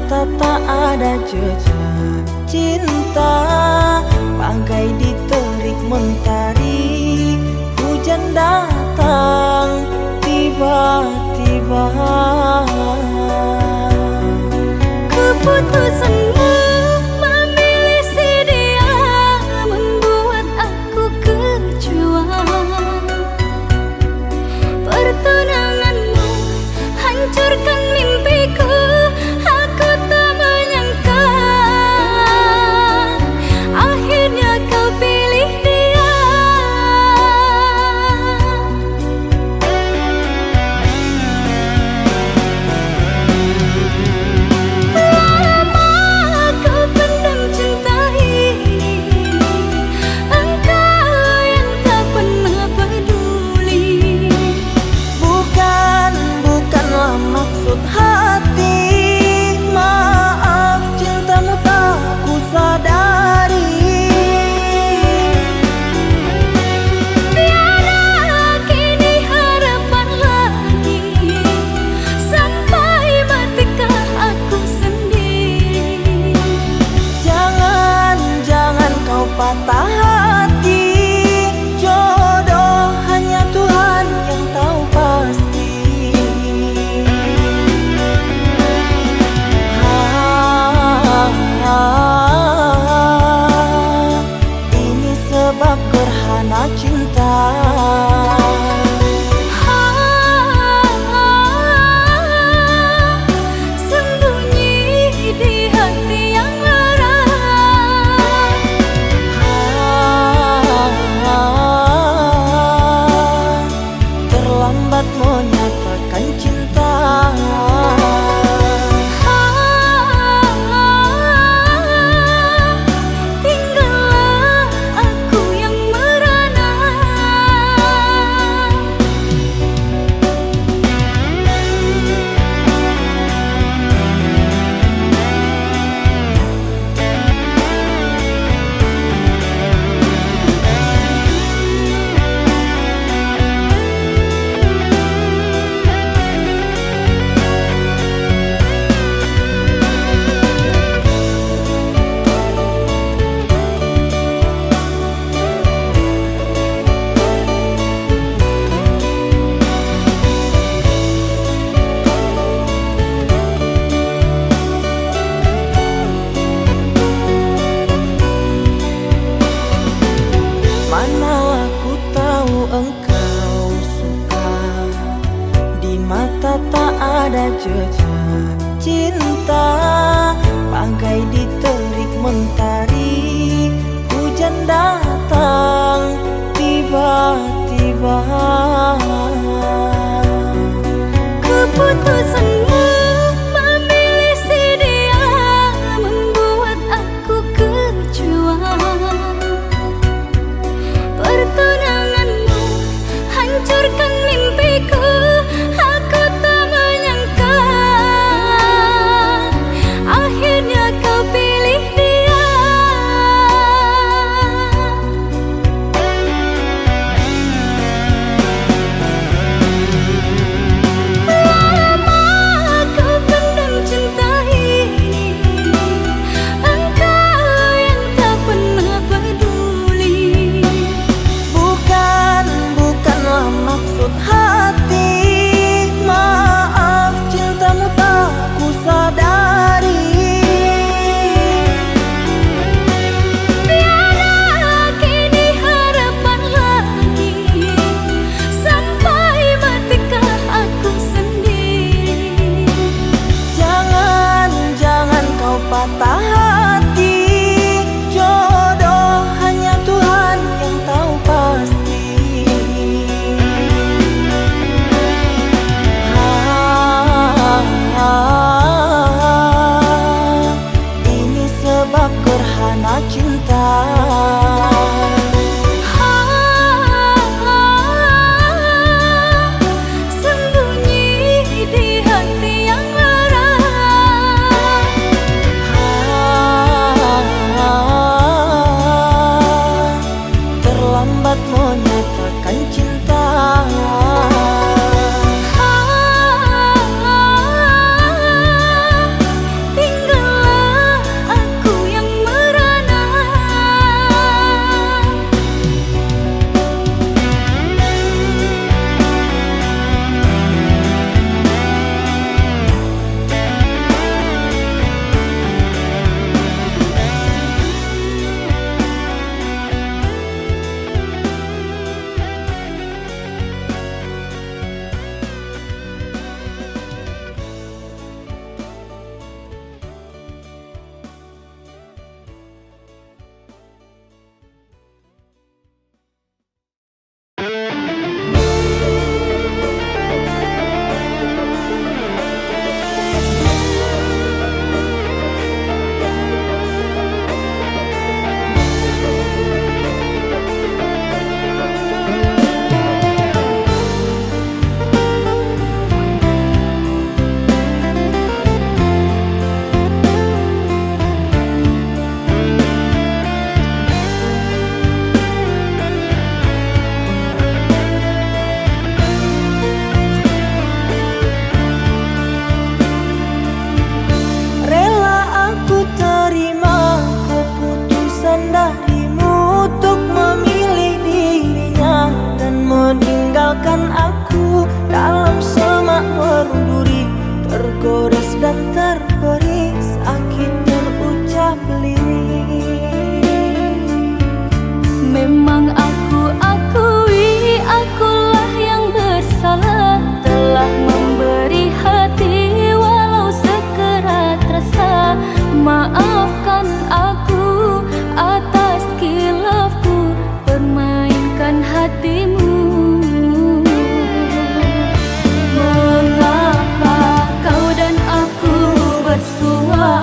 mata tak ada jejak cinta, bagai diterik mentari. Hujan datang tiba-tiba. Keputusanmu memilih si dia membuat aku kecewa. Pertunanganmu hancurkan mimpiku. Aku tak menyangka akhirnya kau pilih dia. Lama kau pendam cinta ini, engkau yang tak pernah peduli. Bukanlah maksud hati, maaf cintamu tak ku sadari. Tiada kini harapan lagi, sampai matikah aku sendiri. Jangan kau patah hati, jodoh hanya Tuhan yang tahu pasti. Ini sebab gerhana cinta. Sembunyi di hati yang lara. Terlambat menyatakan cinta. Tinggallah aku yang merana. Manalah ku tahu engkau suka, di mata tak ada jejak cinta, bagai diterik mentari. Hujan datang tiba-tiba. Keputusanmu memilih si dia membuat aku kecewa. Pertunanganmu hancurkan mimpiku. Aku tak menyangka akhirnya kau pilih dia. Lama kau pendam cinta ini, engkau yang tak pernah peduli. Bukanlah maksud hati, maaf cintamu tak ku sadari. Tiada kini harapan lagi, sampai matikah aku sendiri. Jangan kau patah hati, jodoh hanya Tuhan yang tahu pasti. Ini sebab gerhana cinta. Sembunyi di hati yang lara. rasa. Maafkan aku atas khilafku, permainkan hatimu. Mengapa kau dan aku bersua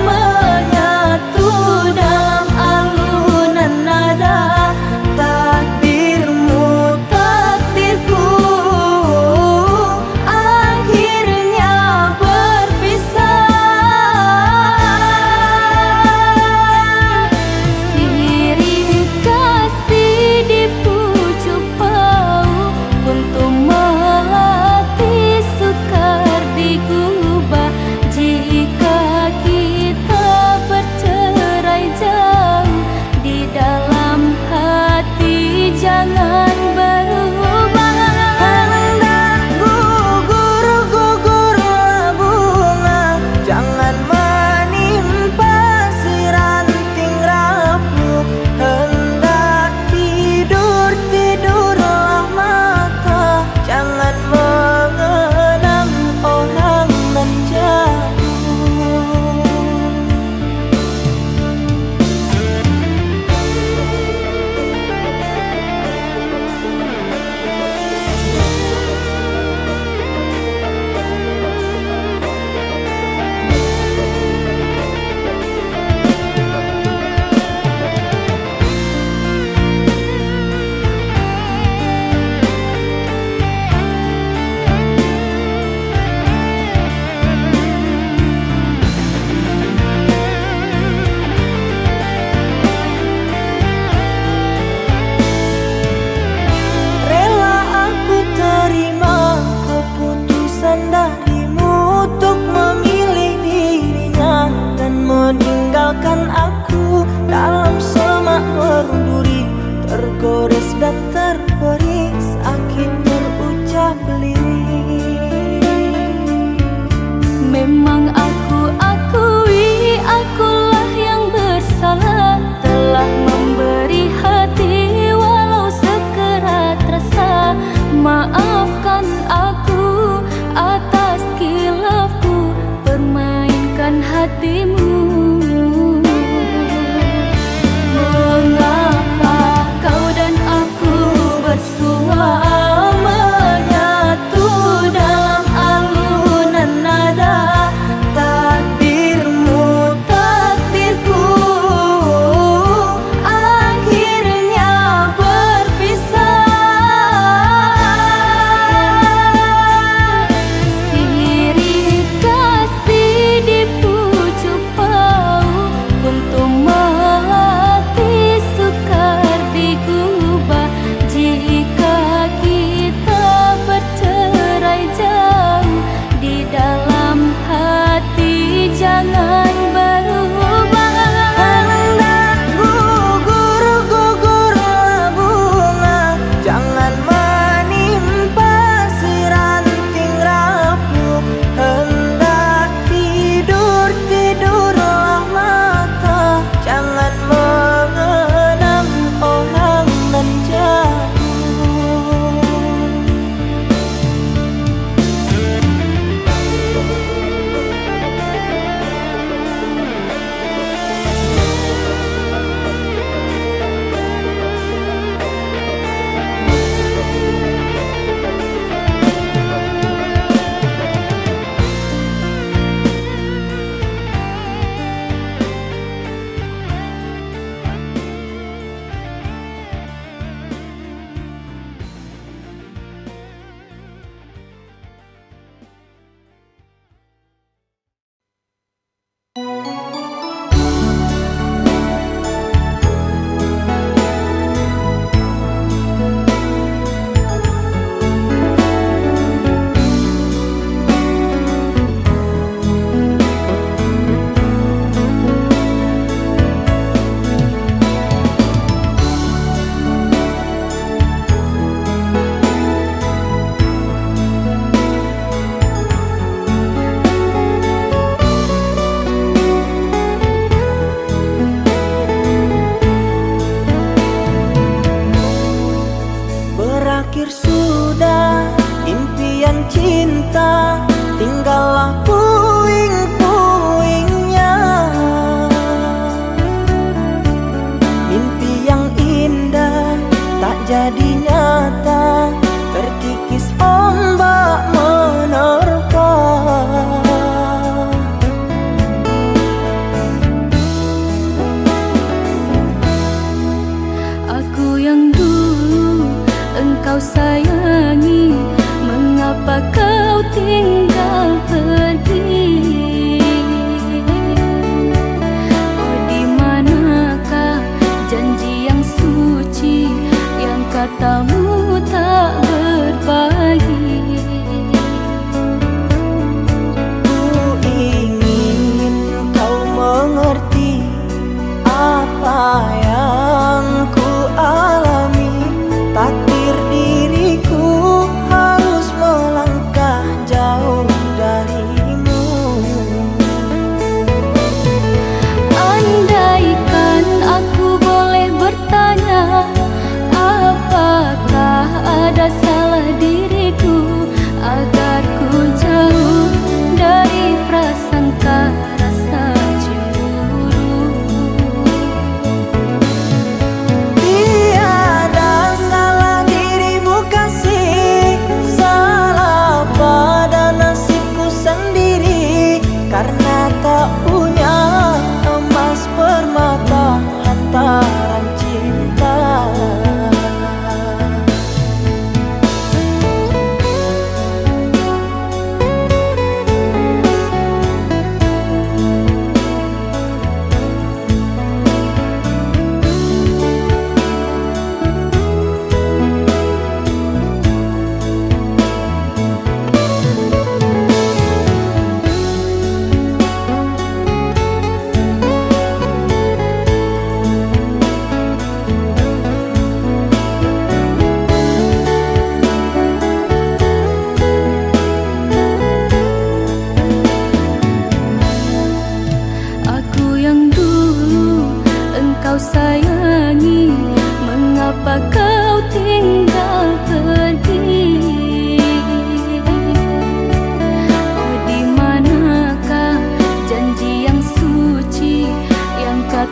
menyatu dalam alunan nada? Takdirmu, takdirku, akhirnya berpisah. Sirih kasih di pucuk bau, untuk melatih sukar digubah. Jika kita bercerai jauh, di dalam hati jangan berubah. Hendak gugur-gugurlah bunga, jangan menimpa si ranting rapuh. Hendak tidur-tidurlah mata, jangan mengenang orang nan jauh. Rela aku terima keputusan darimu untuk memilih dirinya dan meninggalkan aku dalam semak berduri, tergores dan terberi sakit terucap lirik. Memang aku akui akulah yang bersalah, telah memberi hati walau sekerat rasa. Maafkan aku atas khilafku, permainkan hatimu. Mengapa kau dan aku bersua menyatu dalam alunan nada? Takdirmu, takdirku, akhirnya berpisah. Sirih kasih di pucuk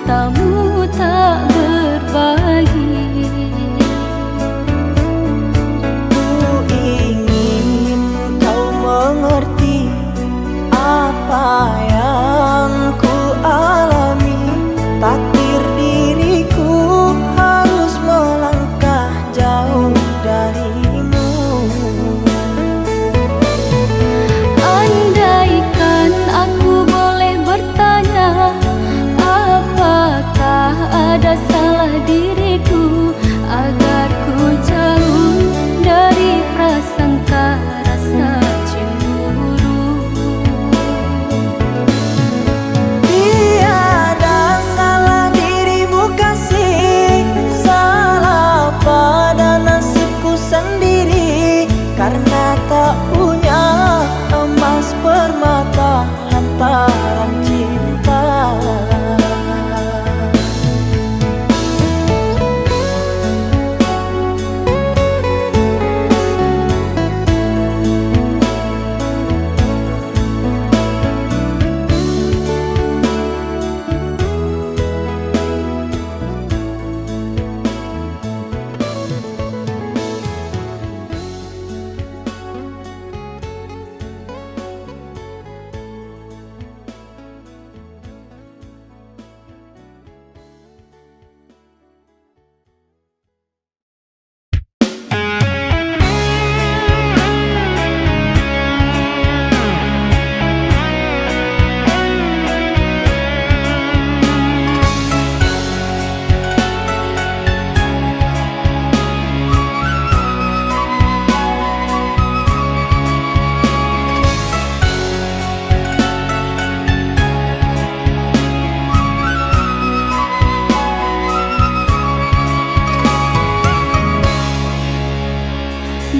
tamu tak berbagi. Ku ingin kau mengerti apa yang ku alami. Takdir diriku harus melangkah jauh darimu. Andaikan aku boleh bertanya, apakah ada salah diriku agar ku jauh dari prasangka rasa cemburu. Tiada salah dirimu kasih, salah pada nasibku sendiri. Karena tak punya emas permata lantaran cinta.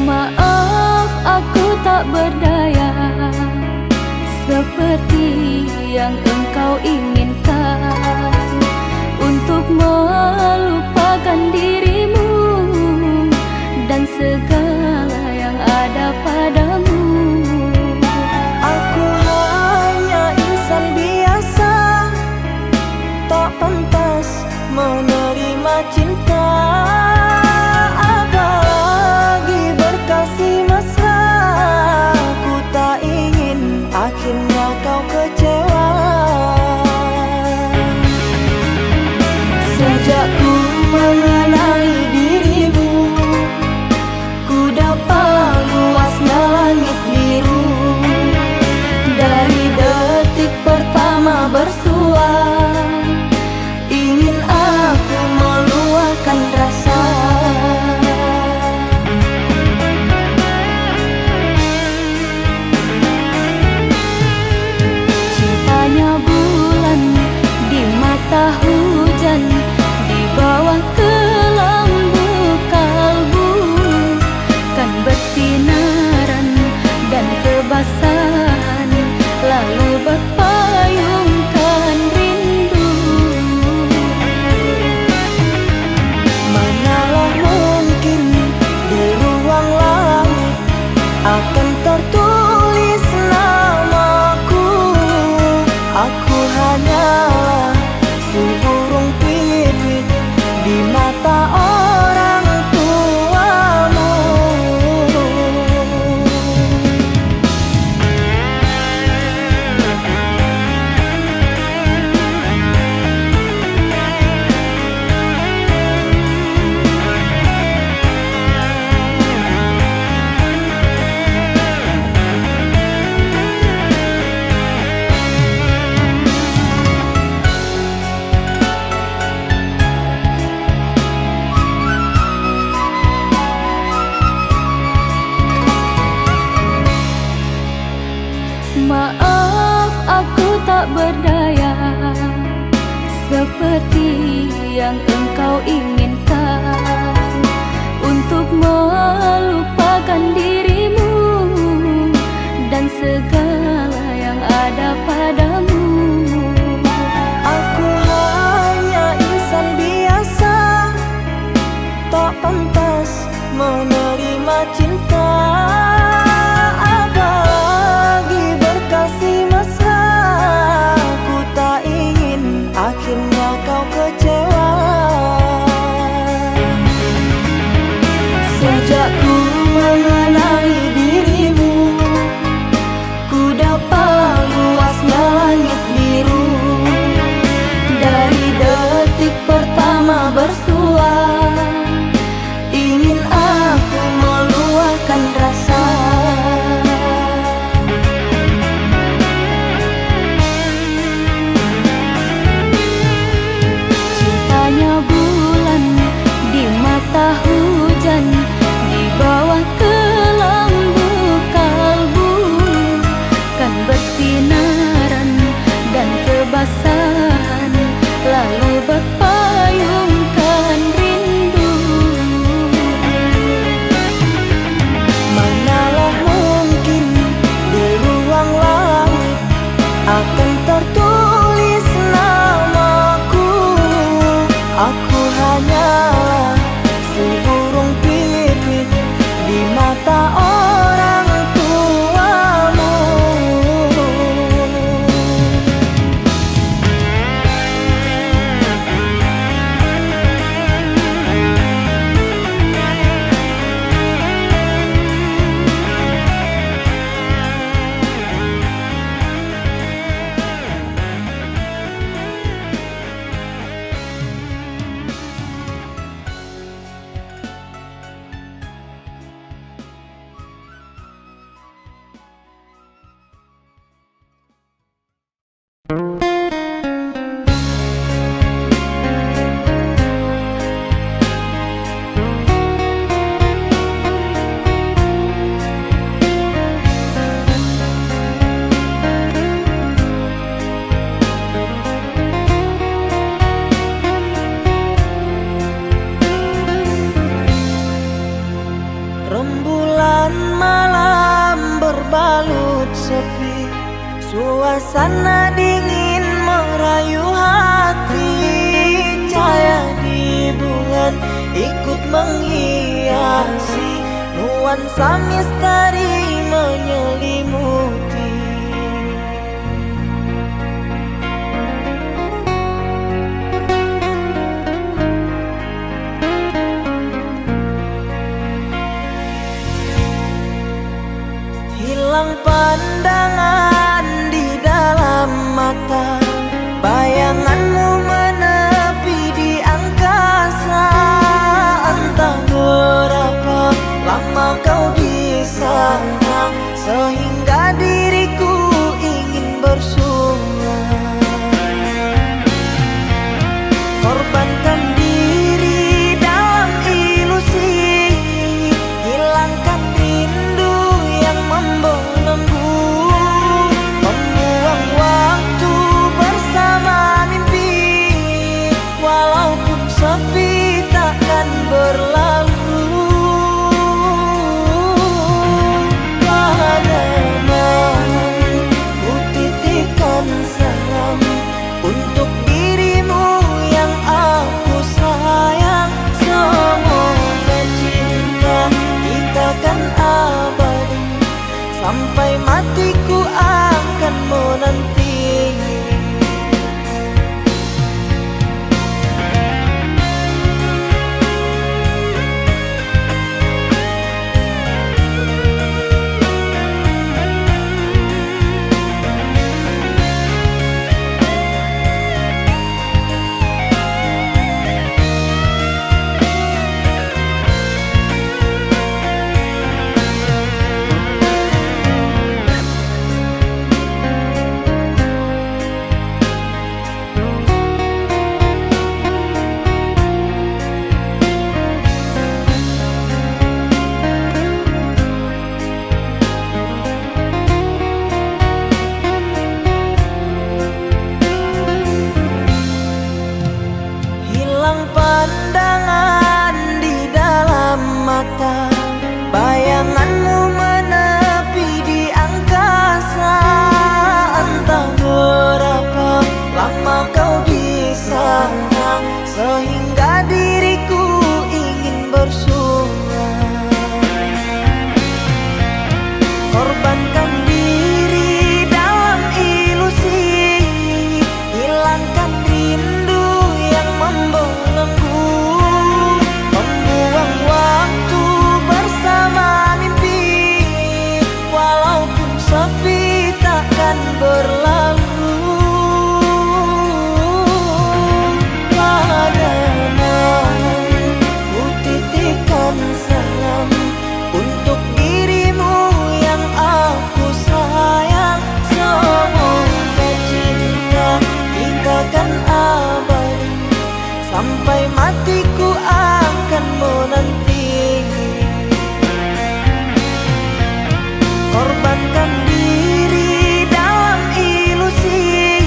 Maaf aku tak berdaya seperti yang engkau inginkan untuk melupakan dirimu dan segala yang ada padamu. Aku hanya insan biasa, tak pantas menerima cinta. Apalagi berkasih mesra, ku tak ingin akhirnya kau kecewa. Sejak ku mengenali dirimu, ku dapat luasnya langit biru. Dari detik pertama bersua, ingin aku meluahkan rasa. Cintanya bulan di mata hujan, di bawah kelambu kalbu, kan bersinaran dan kebasahan, lalu berpayungkan rindu. Manalah mungkin di ruang langit akan tertulis namaku. Aku hanyalah seburung pipit di mata orang tuamu. Maaf aku tak berdaya seperti yang engkau inginkan untuk melupakan dirimu dan segala yang ada padamu. Aku hanya insan biasa, tak pantas menerima cinta. Apalagi berkasih mesra, ku tak ingin akhirnya kau perpisahan, lalu berpayungkan rindu. Manalah mungkin di ruang langit akan tertulis namaku. Aku hanyalah si burung pipit di mata orang tuamu. Rembulan malam berbalut sepi, suasana dingin merayu hati. Cahaya di bulan ikut menghiasi, nuansa misteri menyelimuti. Hilang pandangan di dalam mata, bayanganmu menepi di angkasa. Entah berapa lama kau di sana, sehingga diriku ingin bersunat. Korbankan diri dalam ilusi, hilangkan rindu yang membelenggu, membuang waktu bersama mimpi. Walaupun sepi takkan berlalu. Pada malam ku titipkan salam untuk dirimu yang aku sayang. Semoga cinta kita kan abadi, sampai matiku akan menanti. Hilang pandangan di dalam mata, bayanganmu menepi di angkasa. Entah berapa lama kau di sana, sehingga diriku ingin bersunat. Korbankan diri dalam ilusi, hilangkan rindu yang membelenggu, membuang waktu bersama mimpi. Walaupun sepi takkan berlalu. Pada malam ku titipkan salam untuk dirimu yang aku sayang. Semoga cinta kita kan abadi, sampai matiku akan menanti. Korbankan diri dalam ilusi,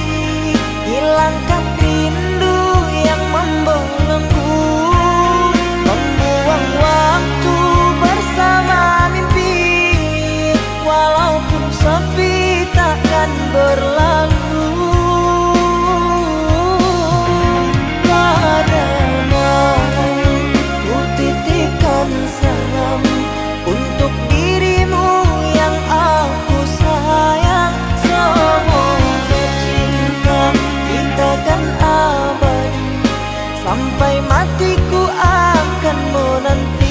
hatiku akan menanti.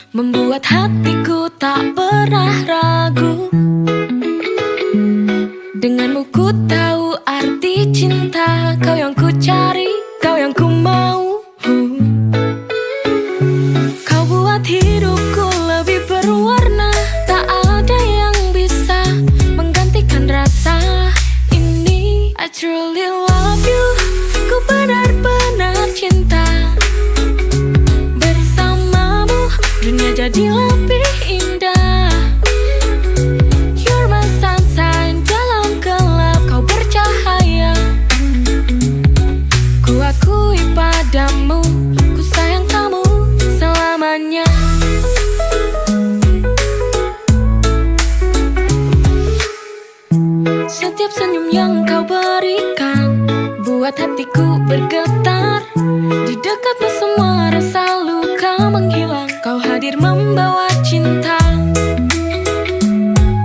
Membuat hatiku tak pernah ragu. Denganmu ku tahu arti cinta. Kau yang ku cari, kau yang ku mau. Kau buat hidupku lebih berwarna. Tak ada yang bisa menggantikan rasa ini. I truly love you. Ku benar-benar cinta. Dunia jadi lebih indah. You're my sunshine, dalam gelap kau bercahaya. Ku akui padamu, ku sayang kamu selamanya. Setiap senyum yang kau berikan buat hatiku bergetar. Di dekatmu semua rasa luka menghilang. Kau hadir membawa cinta.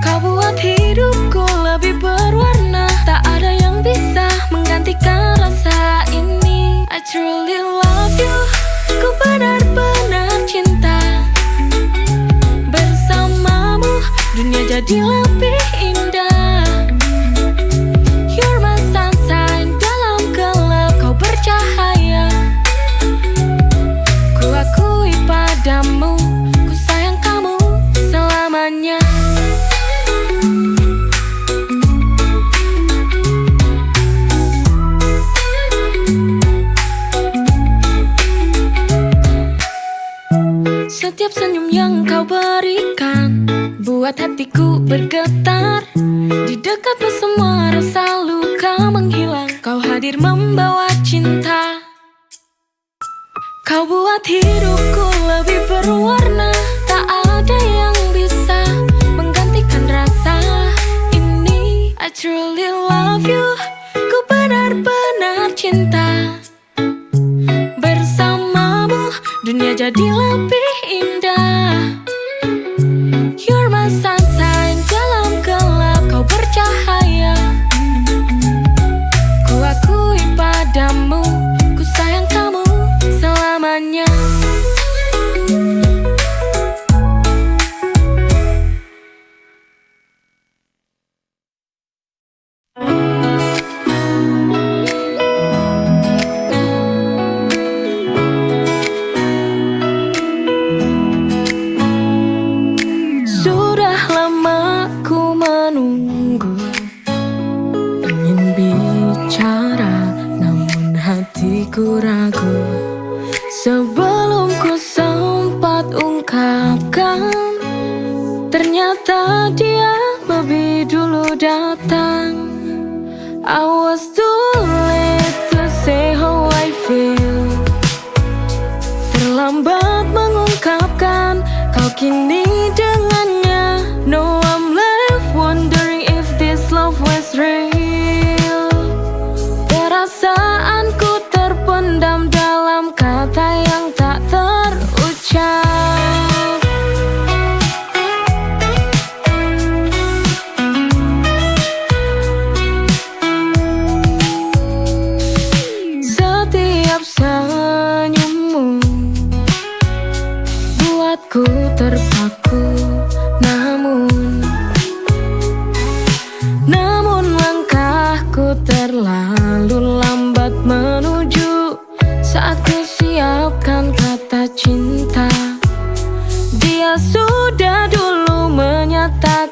Kau buat hidupku lebih berwarna. Tak ada yang bisa menggantikan rasa ini. I truly love you. Ku benar-benar cinta. Bersamamu dunia jadi lebih indah. You're my sunshine, dalam gelap kau bercahaya. Ku akui padamu, ku sayang kamu selamanya. Setiap senyum yang kau berikan buat hatiku bergetar. Di dekatmu semua rasa luka menghilang. Kau hadir membawa cinta. Kau buat hidupku lebih berwarna. Tak ada yang bisa menggantikan rasa ini. I truly love you. Ku benar-benar cinta. Bersamamu dunia jadi lebih indah. You're my sunshine, dalam gelap kau bercahaya. Ku akui padamu, ku sayang kamu selamanya. Sudah lama ku menunggu, ingin bicara namun hatiku ragu. Sebelum ku sempat ungkapkan, ternyata dia lebih dulu datang. I was too late to say how I feel. Terlambat mengungkapkan, kau kini dengannya. No, I'm left wondering if this love was real. Perasaanku terpendam dalam kata yang tak terucap.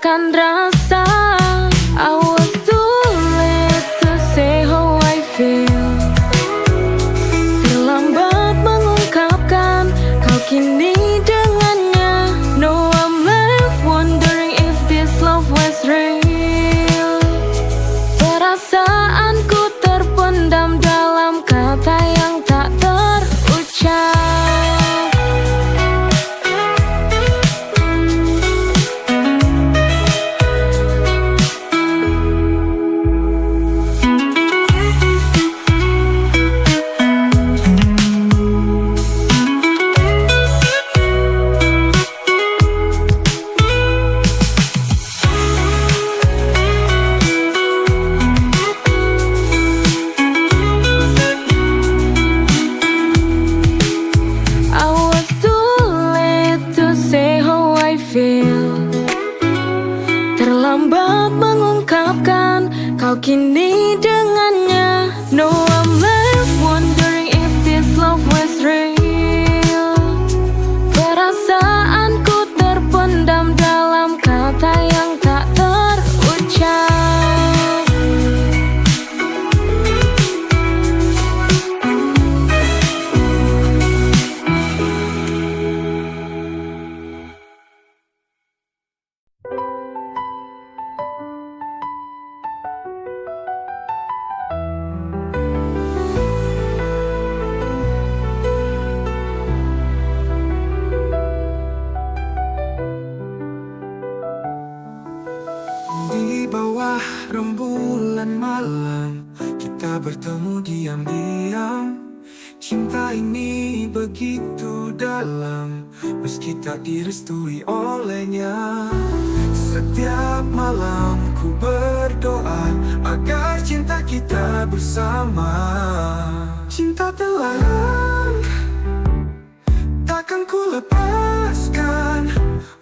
takkan rasa. I was too late to say how I feel. Terlambat mengungkapkan kau kini dengannya. No, I'm left wondering if this love was real. Perasaanku terpendam dalam kata yang tak terucap. Terlambat mengungkapkan kau kini dengannya. No, I'm left wondering if this love was real. Perasaanku terpendam dalam kata yang tak terucap. Di bawah rembulan malam kita bertemu diam-diam. Cinta ini begitu dalam meski tak direstui olehnya. Setiap malam ku berdoa agar cinta kita bersama. Cinta terlarang takkan ku lepaskan.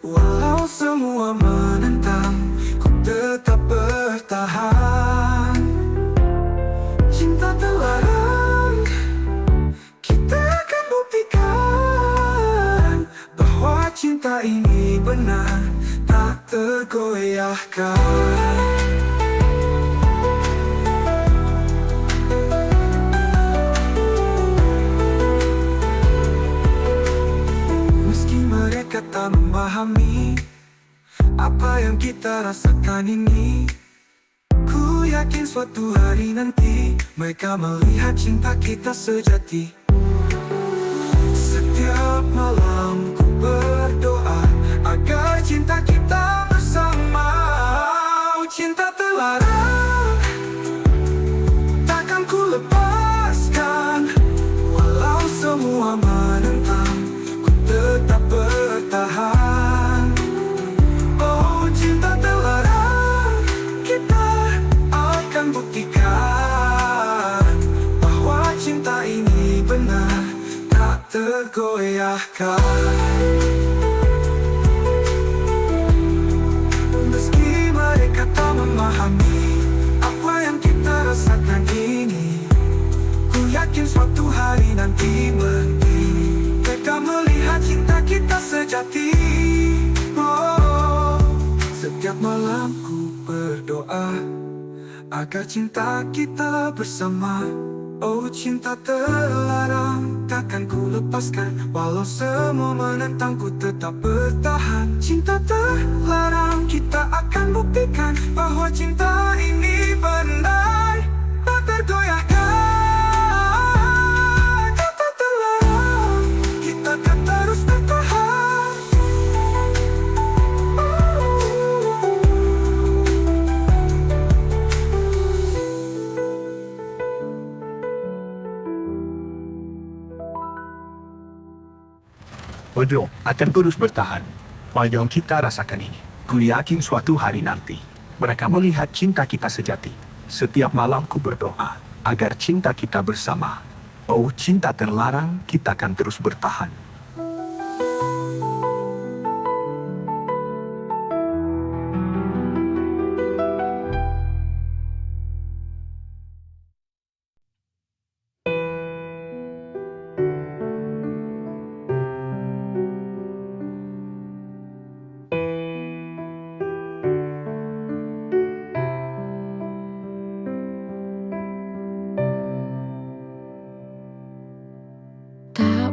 Walau semua menentang, tetap bertahan. Cinta terlarang, kita akan buktikan bahwa cinta ini benar, tak tergoyahkan. Meski mereka tak memahami apa yang kita rasakan ini, ku yakin suatu hari nanti mereka melihat cinta kita sejati. Setiap malam ku berdoa agar cinta kita bersama. Cinta terlarang takkan ku lepaskan. Walau semua menentang, ku tetap bertahan. Cinta terlarang, kita akan buktikan bahwa cinta ini benar, tak tergoyahkan. Meski mereka tak memahami apa yang kita rasakan ini, ku yakin suatu hari nanti mereka melihat cinta kita sejati. Setiap malam ku berdoa agar cinta kita bersama. Oh, cinta terlarang, takkan ku lepaskan. Walau semua menentang, ku tetap bertahan. Cinta terlarang, kita akan buktikan bahwa cinta ini benar, tak tergoyahkan. Cinta terlarang, kita akan terus bertahan. Bodoh akan terus bertahan. Apa yang kita rasakan ini, ku yakin suatu hari nanti mereka melihat cinta kita sejati. Setiap malam ku berdoa agar cinta kita bersama. Oh, cinta terlarang, kita akan terus bertahan.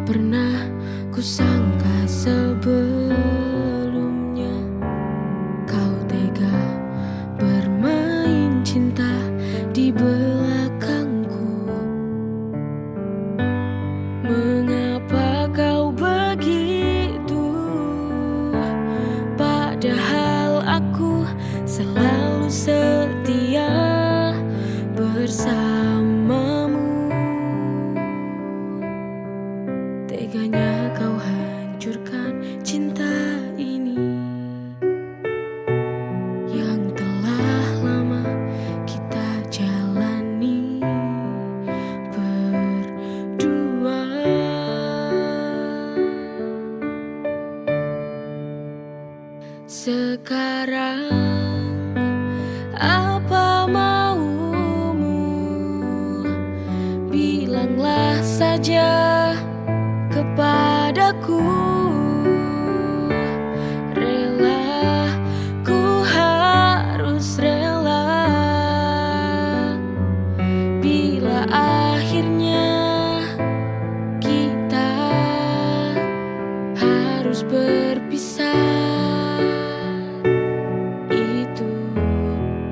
pernah kusangka sebelumnya kau tega bermain cinta di belakangku. Mengapa kau begitu? Padahal aku selalu setia bersamamu. Teganya kau hancurkan cinta ini yang telah lama kita jalani berdua. Sekarang apa maumu? Bilanglah saja kepadaku. Rela, ku harus rela bila akhirnya kita harus berpisah. Itu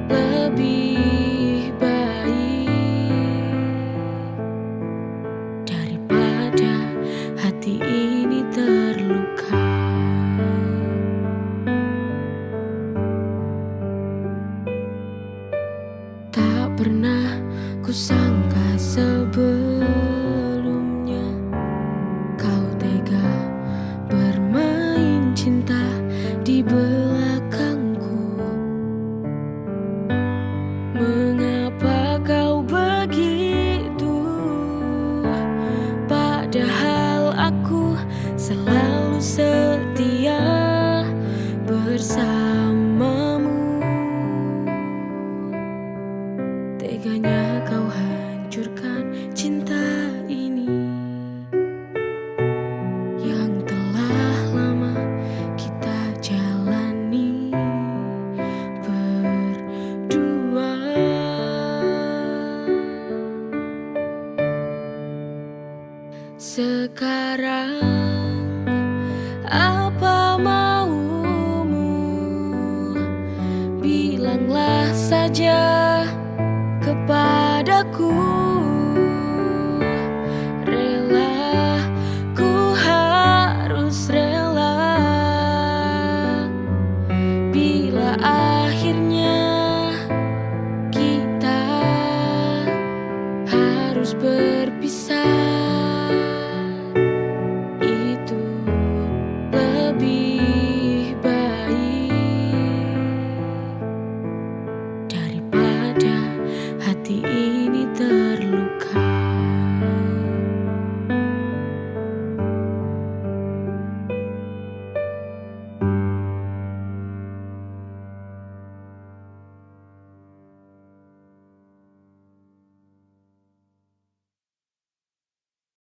lebih baik daripada hati ini terluka. Tak pernah kusangka sebelumnya kau tega bermain cinta di belakangku. Mengapa kau begitu? Padahal aku selalu setia bersamamu. Teganya kau hancurkan cinta ini yang telah lama kita jalani berdua. Sekarang